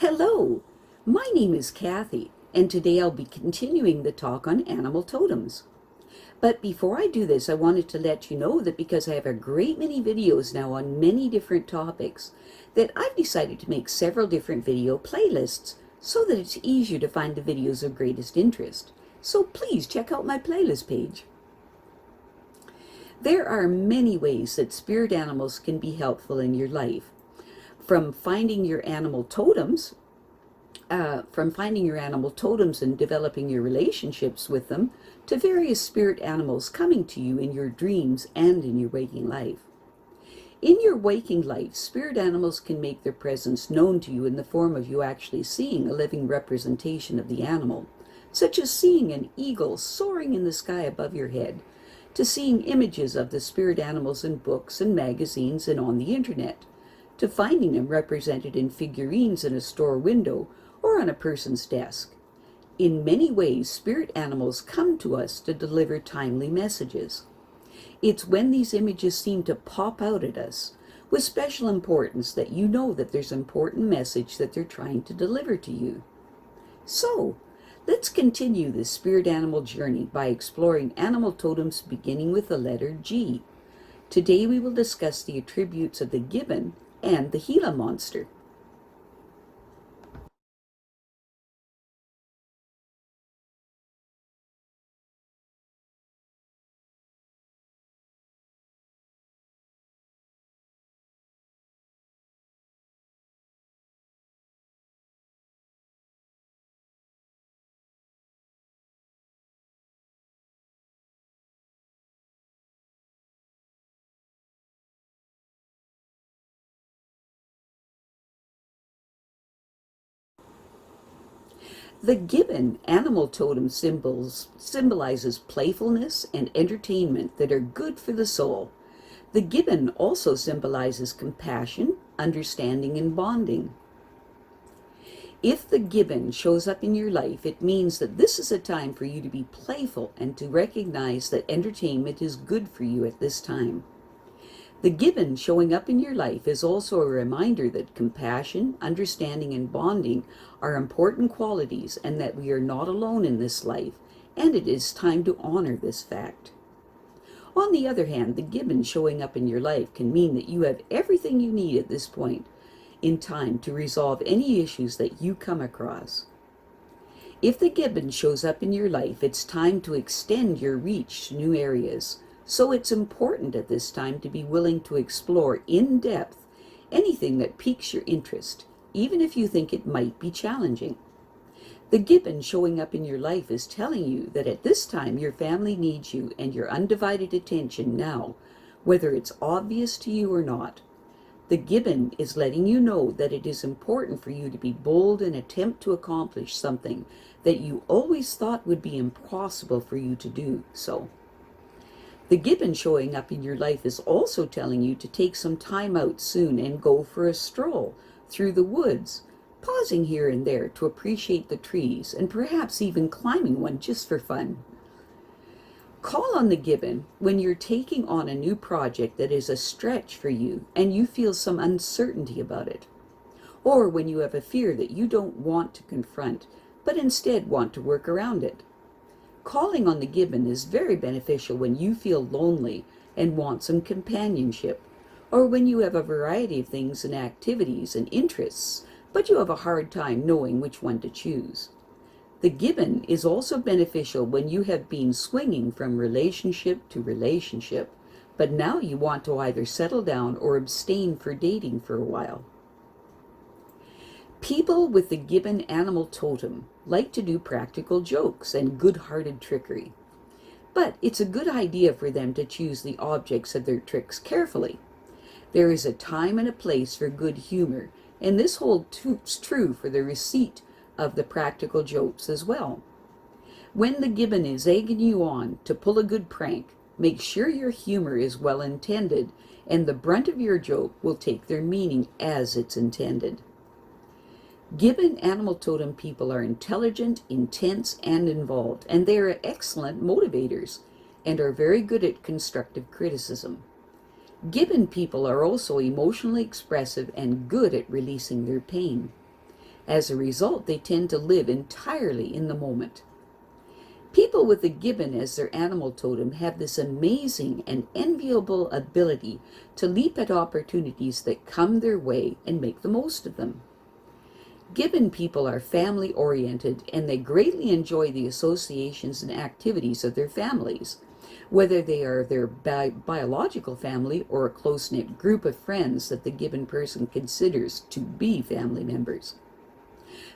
Hello, my name is Kathy, and today I'll be continuing the talk on animal totems. But before I do this, I wanted to let you know that because I have a great many videos now on many different topics, that I've decided to make several different video playlists so that it's easier to find the videos of greatest interest. So please check out my playlist page. There are many ways that spirit animals can be helpful in your life. From finding your animal totems and developing your relationships with them, to various spirit animals coming to you in your dreams and in your waking life. In your waking life, spirit animals can make their presence known to you in the form of you actually seeing a living representation of the animal, such as seeing an eagle soaring in the sky above your head, to seeing images of the spirit animals in books and magazines and on the internet, to finding them represented in figurines in a store window or on a person's desk. In many ways, spirit animals come to us to deliver timely messages. It's when these images seem to pop out at us with special importance that you know that there's an important message that they're trying to deliver to you. So, let's continue this spirit animal journey by exploring animal totems beginning with the letter G. Today we will discuss the attributes of the Gibbon and the Gila Monster. The Gibbon animal totem symbolizes playfulness and entertainment that are good for the soul. The Gibbon also symbolizes compassion, understanding, and bonding. If the Gibbon shows up in your life, it means that this is a time for you to be playful and to recognize that entertainment is good for you at this time. The Gibbon showing up in your life is also a reminder that compassion, understanding, and bonding are important qualities and that we are not alone in this life, and it is time to honor this fact. On the other hand, the Gibbon showing up in your life can mean that you have everything you need at this point in time to resolve any issues that you come across. If the Gibbon shows up in your life, it's time to extend your reach to new areas. So it's important at this time to be willing to explore in depth anything that piques your interest, even if you think it might be challenging. The Gibbon showing up in your life is telling you that at this time your family needs you and your undivided attention now, whether it's obvious to you or not. The Gibbon is letting you know that it is important for you to be bold and attempt to accomplish something that you always thought would be impossible for you to do so. The Gibbon showing up in your life is also telling you to take some time out soon and go for a stroll through the woods, pausing here and there to appreciate the trees and perhaps even climbing one just for fun. Call on the Gibbon when you're taking on a new project that is a stretch for you and you feel some uncertainty about it, or when you have a fear that you don't want to confront but instead want to work around it. Calling on the Gibbon is very beneficial when you feel lonely and want some companionship, or when you have a variety of things and activities and interests, but you have a hard time knowing which one to choose. The Gibbon is also beneficial when you have been swinging from relationship to relationship, but now you want to either settle down or abstain for dating for a while. People with the Gibbon animal totem like to do practical jokes and good-hearted trickery. But it's a good idea for them to choose the objects of their tricks carefully. There is a time and a place for good humor, and this holds true for the receipt of the practical jokes as well. When the Gibbon is egging you on to pull a good prank, make sure your humor is well intended, and the brunt of your joke will take their meaning as it's intended. Gibbon animal totem people are intelligent, intense, and involved, and they are excellent motivators and are very good at constructive criticism. Gibbon people are also emotionally expressive and good at releasing their pain. As a result, they tend to live entirely in the moment. People with the gibbon as their animal totem have this amazing and enviable ability to leap at opportunities that come their way and make the most of them. Gibbon people are family-oriented, and they greatly enjoy the associations and activities of their families, whether they are their biological family or a close-knit group of friends that the gibbon person considers to be family members.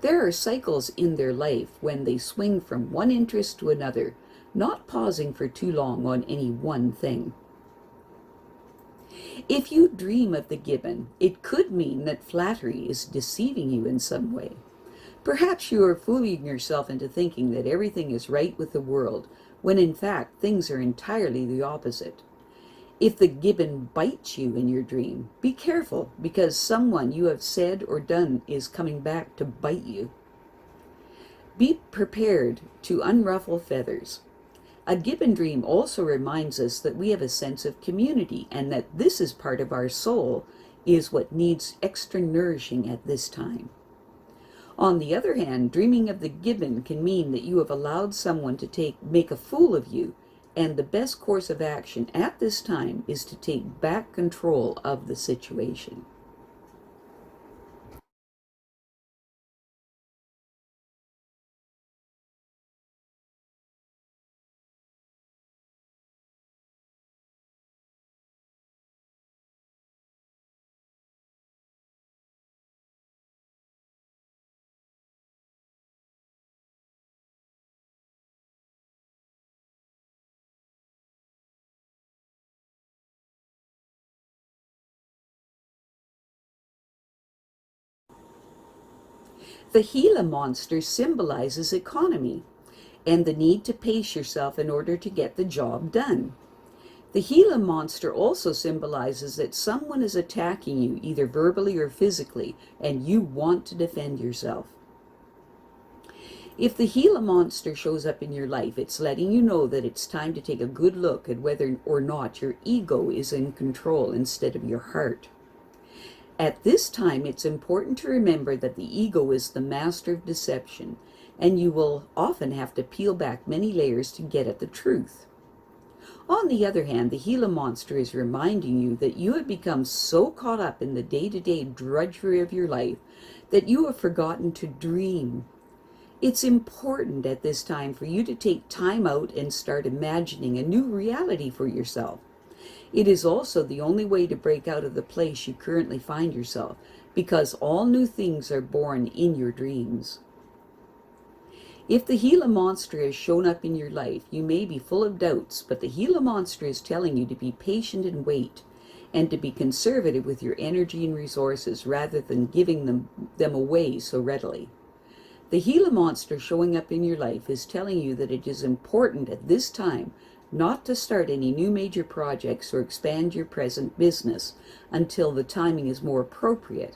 There are cycles in their life when they swing from one interest to another, not pausing for too long on any one thing. If you dream of the gibbon, it could mean that flattery is deceiving you in some way. Perhaps you are fooling yourself into thinking that everything is right with the world, when in fact things are entirely the opposite. If the gibbon bites you in your dream, be careful, because someone you have said or done is coming back to bite you. Be prepared to unruffle feathers. A gibbon dream also reminds us that we have a sense of community, and that this is part of our soul is what needs extra nourishing at this time. On the other hand, dreaming of the gibbon can mean that you have allowed someone to make a fool of you, and the best course of action at this time is to take back control of the situation. The Gila monster symbolizes economy and the need to pace yourself in order to get the job done. The Gila monster also symbolizes that someone is attacking you, either verbally or physically, and you want to defend yourself. If the Gila monster shows up in your life, it's letting you know that it's time to take a good look at whether or not your ego is in control instead of your heart. At this time, it's important to remember that the ego is the master of deception, and you will often have to peel back many layers to get at the truth. On the other hand, the Gila monster is reminding you that you have become so caught up in the day-to-day drudgery of your life that you have forgotten to dream. It's important at this time for you to take time out and start imagining a new reality for yourself. It is also the only way to break out of the place you currently find yourself, because all new things are born in your dreams. If the Gila monster has shown up in your life, you may be full of doubts, but the Gila monster is telling you to be patient and wait, and to be conservative with your energy and resources rather than giving them away so readily. The Gila monster showing up in your life is telling you that it is important at this time not to start any new major projects or expand your present business until the timing is more appropriate.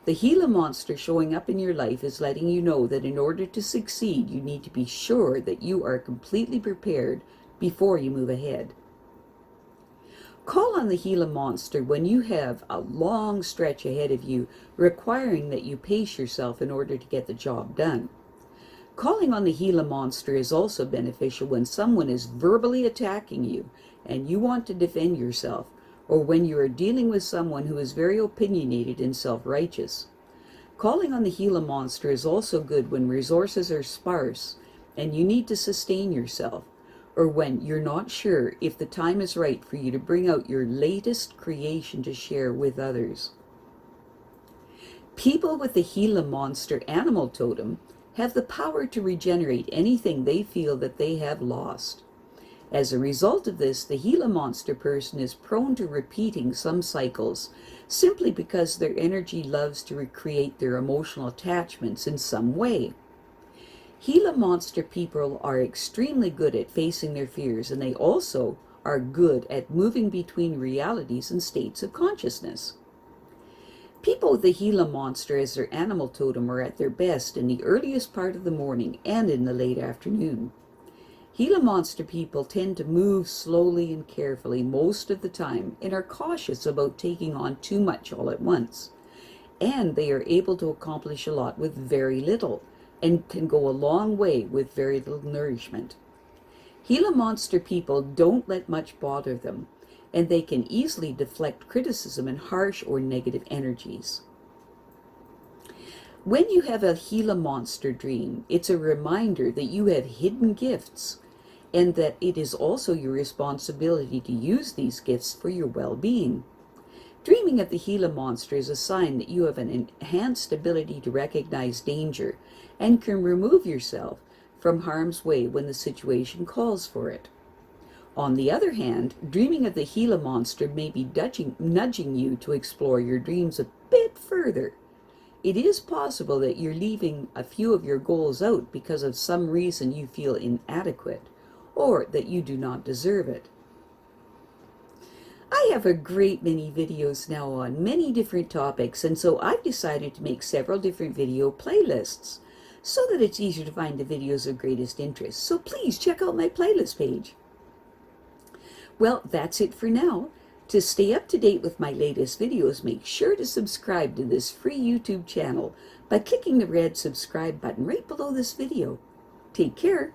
The Gila monster showing up in your life is letting you know that in order to succeed, you need to be sure that you are completely prepared before you move ahead. Call on the Gila monster when you have a long stretch ahead of you, requiring that you pace yourself in order to get the job done. Calling on the Gila monster is also beneficial when someone is verbally attacking you and you want to defend yourself, or when you are dealing with someone who is very opinionated and self-righteous. Calling on the Gila monster is also good when resources are sparse and you need to sustain yourself, or when you're not sure if the time is right for you to bring out your latest creation to share with others. People with the Gila monster animal totem have the power to regenerate anything they feel that they have lost. As a result of this, the Gila monster person is prone to repeating some cycles simply because their energy loves to recreate their emotional attachments in some way. Gila monster people are extremely good at facing their fears, and they also are good at moving between realities and states of consciousness. People with the Gila monster as their animal totem are at their best in the earliest part of the morning and in the late afternoon. Gila monster people tend to move slowly and carefully most of the time and are cautious about taking on too much all at once. and they are able to accomplish a lot with very little, and can go a long way with very little nourishment. Gila Monster people don't let much bother them, and they can easily deflect criticism and harsh or negative energies. When you have a Gila Monster dream, it's a reminder that you have hidden gifts, and that it is also your responsibility to use these gifts for your well-being. Dreaming of the Gila Monster is a sign that you have an enhanced ability to recognize danger and can remove yourself from harm's way when the situation calls for it. On the other hand, dreaming of the Gila Monster may be nudging you to explore your dreams a bit further. It is possible that you're leaving a few of your goals out because of some reason you feel inadequate, or that you do not deserve it. I have a great many videos now on many different topics, and so I've decided to make several different video playlists so that it's easier to find the videos of greatest interest. So please check out my playlist page. Well, that's it for now. To stay up to date with my latest videos, make sure to subscribe to this free YouTube channel by clicking the red subscribe button right below this video. Take care.